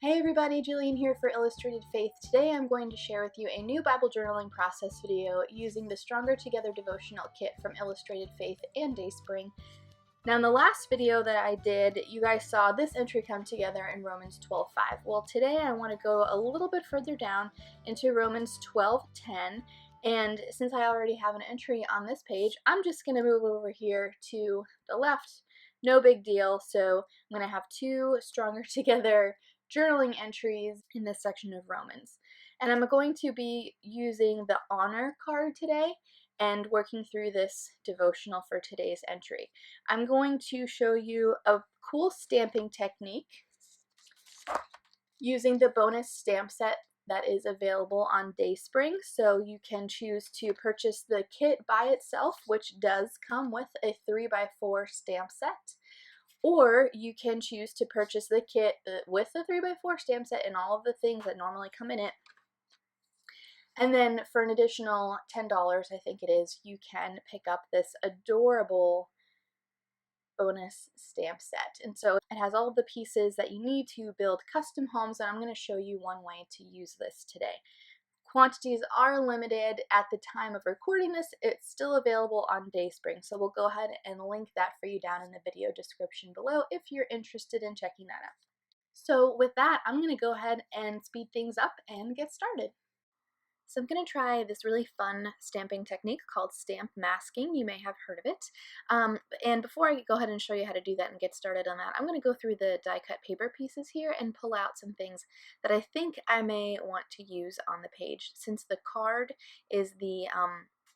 Hey everybody, Jillian here for Illustrated Faith. Today I'm going to share with you a new Bible journaling process video using the Stronger Together devotional kit from Illustrated Faith and DaySpring. Now in the last video that I did, you guys saw this entry come together in Romans 12:5. Well, today I want to go a little bit further down into Romans 12:10, and since I already have an entry on this page, I'm just going to move over here to the left. No big deal. So I'm going to have two Stronger Together journaling entries in this section of Romans. And I'm going to be using the honor card today and working through this devotional for today's entry. I'm going to show you a cool stamping technique using the bonus stamp set that is available on DaySpring. So you can choose to purchase the kit by itself, which does come with a 3x4 stamp set. Or you can choose to purchase the kit with the 3x4 stamp set and all of the things that normally come in it. And then for an additional $10, I think it is, you can pick up this adorable bonus stamp set. And so it has all of the pieces that you need to build custom homes, and I'm going to show you one way to use this today. Quantities are limited at the time of recording this. It's still available on DaySpring, so we'll go ahead and link that for you down in the video description below if you're interested in checking that out. So with that, I'm going to go ahead and speed things up and get started. So I'm going to try this really fun stamping technique called stamp masking. You may have heard of it. And before I go ahead and show you how to do that and get started on that, I'm going to go through the die cut paper pieces here and pull out some things that I think I may want to use on the page. Since the card is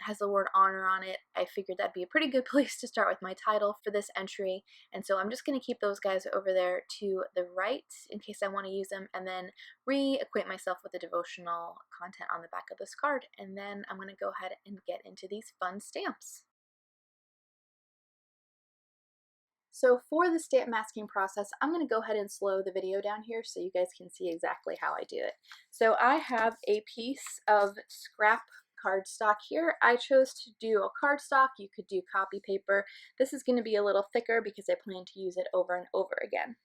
has the word honor on it, I figured that'd be a pretty good place to start with my title for this entry. And so I'm just going to keep those guys over there to the right in case I want to use them, and then reacquaint myself with the devotional content on the back of this card. And then I'm going to go ahead and get into these fun stamps. So for the stamp masking process, I'm going to go ahead and slow the video down here so you guys can see exactly how I do it. So I have a piece of scrap cardstock here. I chose to do a cardstock. You could do copy paper. This is going to be a little thicker because I plan to use it over and over again.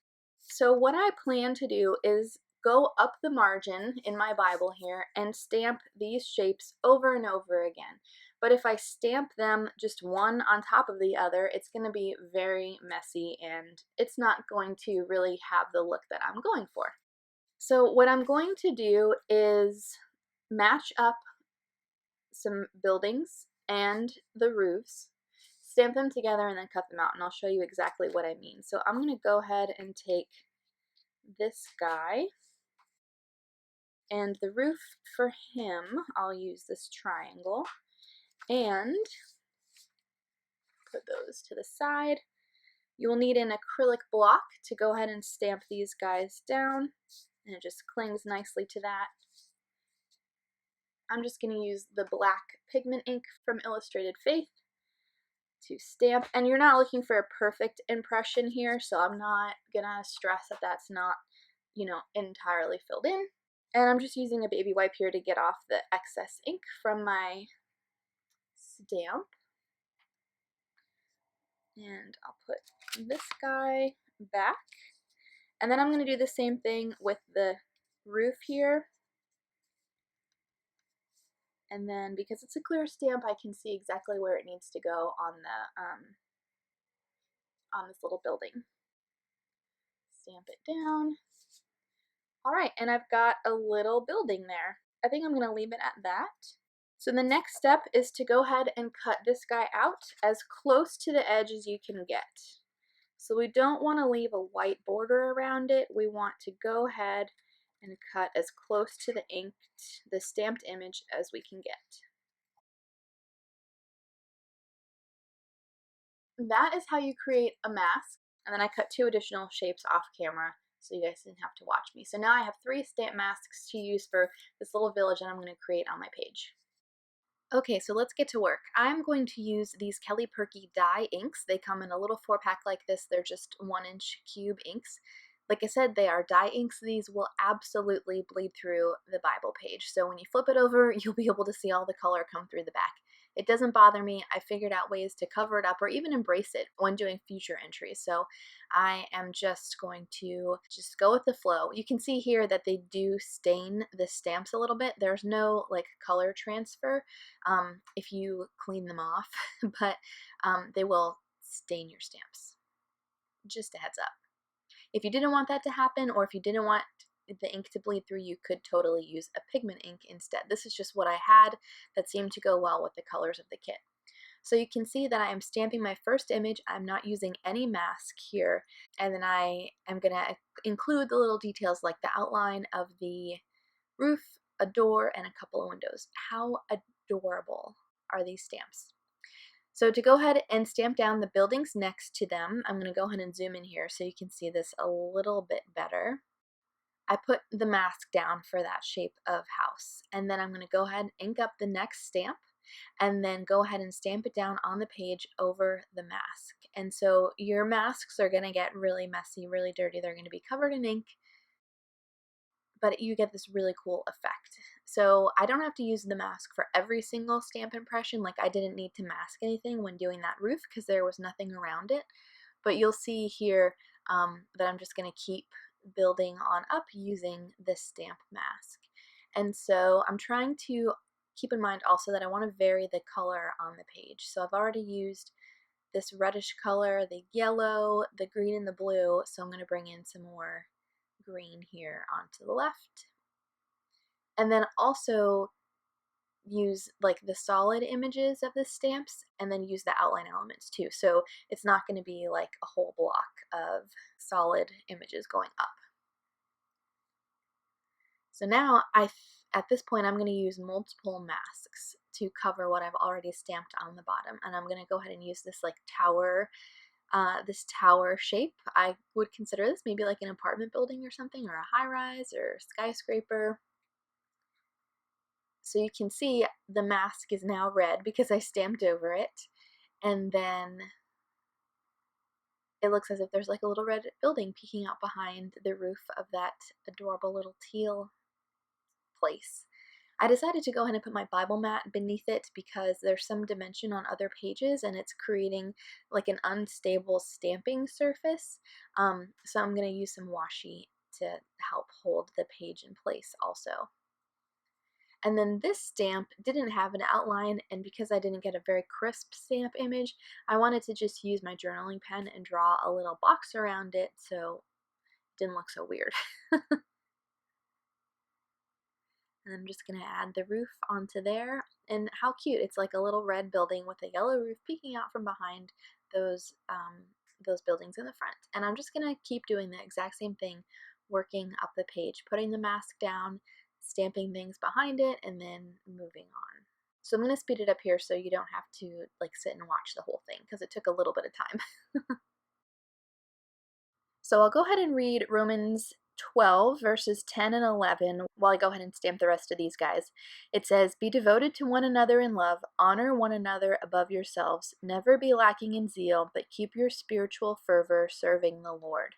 So what I plan to do is go up the margin in my Bible here and stamp these shapes over and over again. But if I stamp them just one on top of the other, it's going to be very messy and it's not going to really have the look that I'm going for. So what I'm going to do is match up some buildings and the roofs, stamp them together, and then cut them out, and I'll show you exactly what I mean. So I'm going to go ahead and take this guy, and the roof for him, I'll use this triangle, and put those to the side. You will need an acrylic block to go ahead and stamp these guys down, and it just clings nicely to that. I'm just going to use the black pigment ink from Illustrated Faith to stamp, and you're not looking for a perfect impression here, so I'm not gonna stress that that's not, entirely filled in. And I'm just using a baby wipe here to get off the excess ink from my stamp. And I'll put this guy back, and then I'm going to do the same thing with the roof here. And then because it's a clear stamp, I can see exactly where it needs to go on the on this little building. Stamp it down. All right, and I've got a little building there. I think I'm going to leave it at that. So the next step is to go ahead and cut this guy out as close to the edge as you can get. So we don't want to leave a white border around it. We want to go ahead and cut as close to the stamped image as we can get. That is how you create a mask, and then I cut two additional shapes off camera so you guys didn't have to watch me. So now I have 3 stamp masks to use for this little village that I'm going to create on my page. Okay, so let's get to work. I'm going to use these Kelly Perky dye inks. They come in a little 4-pack like this. They're just 1-inch cube inks. Like I said, they are dye inks. These will absolutely bleed through the Bible page. So when you flip it over, you'll be able to see all the color come through the back. it doesn't bother me. I figured out ways to cover it up or even embrace it when doing future entries. So I am just going to just go with the flow. You can see here that they do stain the stamps a little bit. There's no like color transfer if you clean them off, but they will stain your stamps. Just a heads up. If you didn't want that to happen, or if you didn't want the ink to bleed through, you could totally use a pigment ink instead. This is just what I had that seemed to go well with the colors of the kit. So you can see that I am stamping my first image. I'm not using any mask here. And then I am going to include the little details like the outline of the roof, a door, and a couple of windows. How adorable are these stamps? So to go ahead and stamp down the buildings next to them, I'm going to go ahead and zoom in here so you can see this a little bit better. I put the mask down for that shape of house, and then I'm going to go ahead and ink up the next stamp, and then go ahead and stamp it down on the page over the mask. And so your masks are going to get really messy, really dirty. They're going to be covered in ink, but you get this really cool effect. So I don't have to use the mask for every single stamp impression. Like I didn't need to mask anything when doing that roof because there was nothing around it. But you'll see here that I'm just going to keep building on up using this stamp mask. And so I'm trying to keep in mind also that I want to vary the color on the page. So I've already used this reddish color, the yellow, the green, and the blue. So I'm going to bring in some more green here onto the left. And then also use like the solid images of the stamps and then use the outline elements too. So it's not going to be like a whole block of solid images going up. So now at this point I'm going to use multiple masks to cover what I've already stamped on the bottom, and I'm going to go ahead and use this like tower shape. I would consider this maybe like an apartment building or something, or a high-rise or skyscraper. So you can see the mask is now red because I stamped over it, and then it looks as if there's like a little red building peeking out behind the roof of that adorable little teal place. I decided to go ahead and put my Bible mat beneath it because there's some dimension on other pages and it's creating like an unstable stamping surface. So I'm going to use some washi to help hold the page in place also. And then this stamp didn't have an outline, and because I didn't get a very crisp stamp image, I wanted to just use my journaling pen and draw a little box around it so it didn't look so weird. And I'm just going to add the roof onto there. And how cute. It's like a little red building with a yellow roof peeking out from behind those buildings in the front. And I'm just going to keep doing the exact same thing, working up the page, putting the mask down, stamping things behind it, and then moving on. So I'm going to speed it up here so you don't have to like sit and watch the whole thing because it took a little bit of time. So I'll go ahead and read Romans 12 verses 10 and 11 while I go ahead and stamp the rest of these guys. It says, "Be devoted to one another in love, honor one another above yourselves, never be lacking in zeal, but keep your spiritual fervor serving the Lord."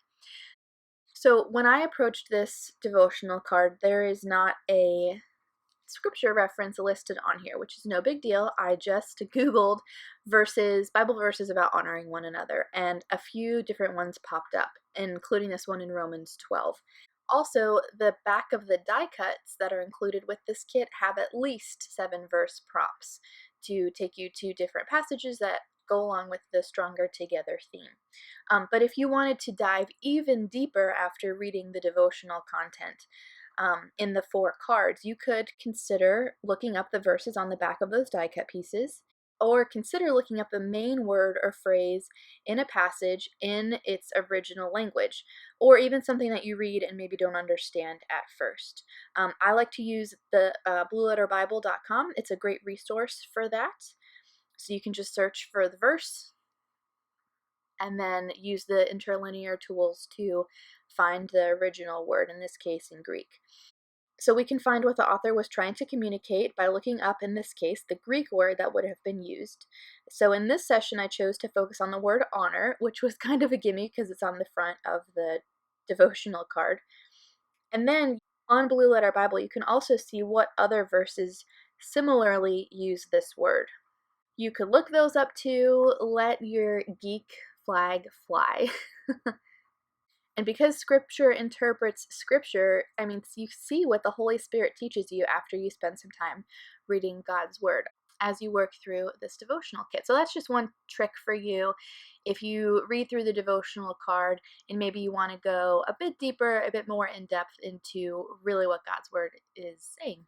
So when I approached this devotional card, there is not a scripture reference listed on here, which is no big deal. I just Googled Bible verses about honoring one another, and a few different ones popped up, including this one in Romans 12. Also, the back of the die cuts that are included with this kit have at least 7 verse prompts to take you to different passages that go along with the Stronger Together theme. But if you wanted to dive even deeper after reading the devotional content, in the 4 cards, you could consider looking up the verses on the back of those die cut pieces, or consider looking up the main word or phrase in a passage in its original language, or even something that you read and maybe don't understand at first. I like to use the blueletterbible.com. It's a great resource for that. So you can just search for the verse and then use the interlinear tools to find the original word, in this case in Greek. So we can find what the author was trying to communicate by looking up, in this case, the Greek word that would have been used. So in this session, I chose to focus on the word honor, which was kind of a gimme because it's on the front of the devotional card. And then on Blue Letter Bible, you can also see what other verses similarly use this word. You could look those up too. Let your geek flag fly. And because Scripture interprets Scripture, I mean, you see what the Holy Spirit teaches you after you spend some time reading God's Word as you work through this devotional kit. So that's just one trick for you. If you read through the devotional card and maybe you want to go a bit deeper, a bit more in depth into really what God's Word is saying.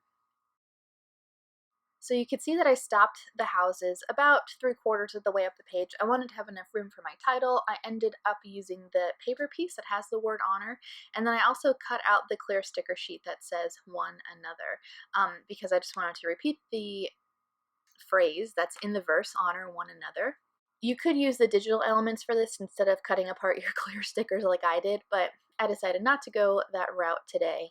So you can see that I stopped the houses about 3/4 of the way up the page. I wanted to have enough room for my title. I ended up using the paper piece that has the word honor, and then I also cut out the clear sticker sheet that says one another, because I just wanted to repeat the phrase that's in the verse, honor one another. You could use the digital elements for this instead of cutting apart your clear stickers like I did, but I decided not to go that route today.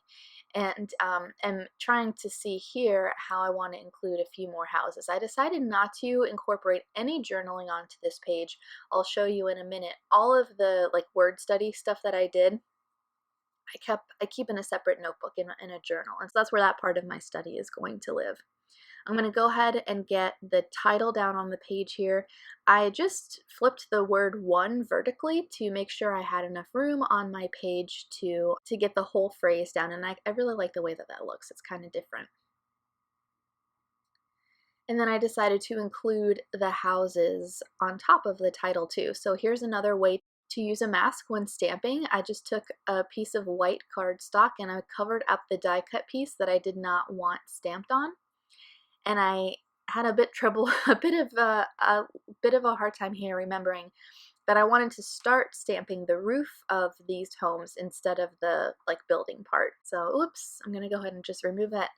And am trying to see here how I want to include a few more houses. I decided not to incorporate any journaling onto this page. I'll show you in a minute. All of the like word study stuff that I did, I keep in a separate notebook in a journal, and so that's where that part of my study is going to live. I'm going to go ahead and get the title down on the page here. I just flipped the word one vertically to make sure I had enough room on my page to get the whole phrase down, and I really like the way that that looks. It's kind of different. And then I decided to include the houses on top of the title too. So here's another way to use a mask when stamping. I just took a piece of white cardstock and I covered up the die cut piece that I did not want stamped on. And I had a bit of a hard time here remembering that I wanted to start stamping the roof of these homes instead of the like building part. So oops, I'm gonna go ahead and just remove that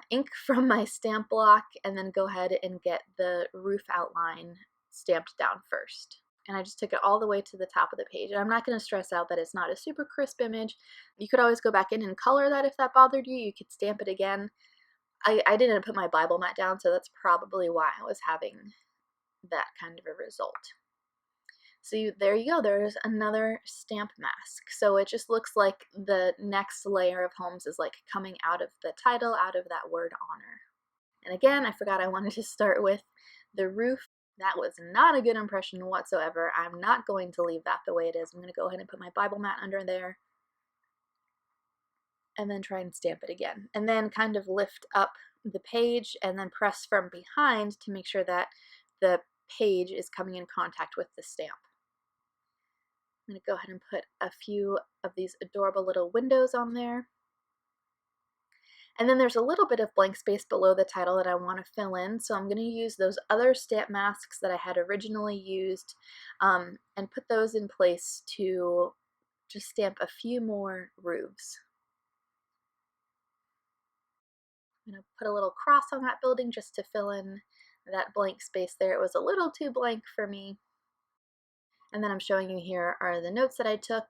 ink from my stamp block and then go ahead and get the roof outline stamped down first. And I just took it all the way to the top of the page. And I'm not going to stress out that it's not a super crisp image. You could always go back in and color that if that bothered you. You could stamp it again. I didn't put my Bible mat down, so that's probably why I was having that kind of a result. So there you go, there's another stamp mask. So it just looks like the next layer of homes is like coming out of the title, out of that word honor. And again, I forgot I wanted to start with the roof. That was not a good impression whatsoever. I'm not going to leave that the way it is. I'm going to go ahead and put my Bible mat under there, and then try and stamp it again. And then kind of lift up the page and then press from behind to make sure that the page is coming in contact with the stamp. I'm going to go ahead and put a few of these adorable little windows on there. And then there's a little bit of blank space below the title that I want to fill in, so I'm going to use those other stamp masks that I had originally used and put those in place to just stamp a few more roofs. I'm going to put a little cross on that building just to fill in that blank space there. It was a little too blank for me. And then I'm showing you here are the notes that I took.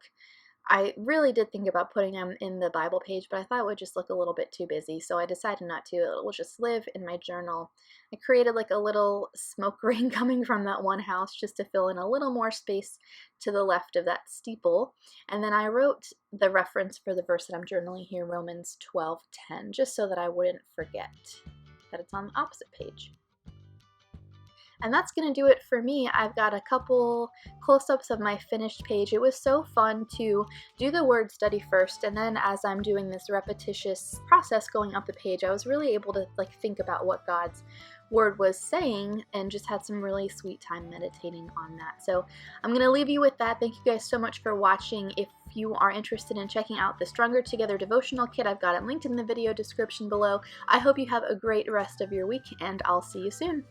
I really did think about putting them in the Bible page, but I thought it would just look a little bit too busy, so I decided not to. It will just live in my journal. I created like a little smoke ring coming from that one house just to fill in a little more space to the left of that steeple. And then I wrote the reference for the verse that I'm journaling here, Romans 12:10, just so that I wouldn't forget that it's on the opposite page. And that's going to do it for me. I've got a couple close-ups of my finished page. It was so fun to do the word study first, and then as I'm doing this repetitious process going up the page, I was really able to like think about what God's word was saying and just had some really sweet time meditating on that. So I'm going to leave you with that. Thank you guys so much for watching. If you are interested in checking out the Stronger Together devotional kit, I've got it linked in the video description below. I hope you have a great rest of your week, and I'll see you soon.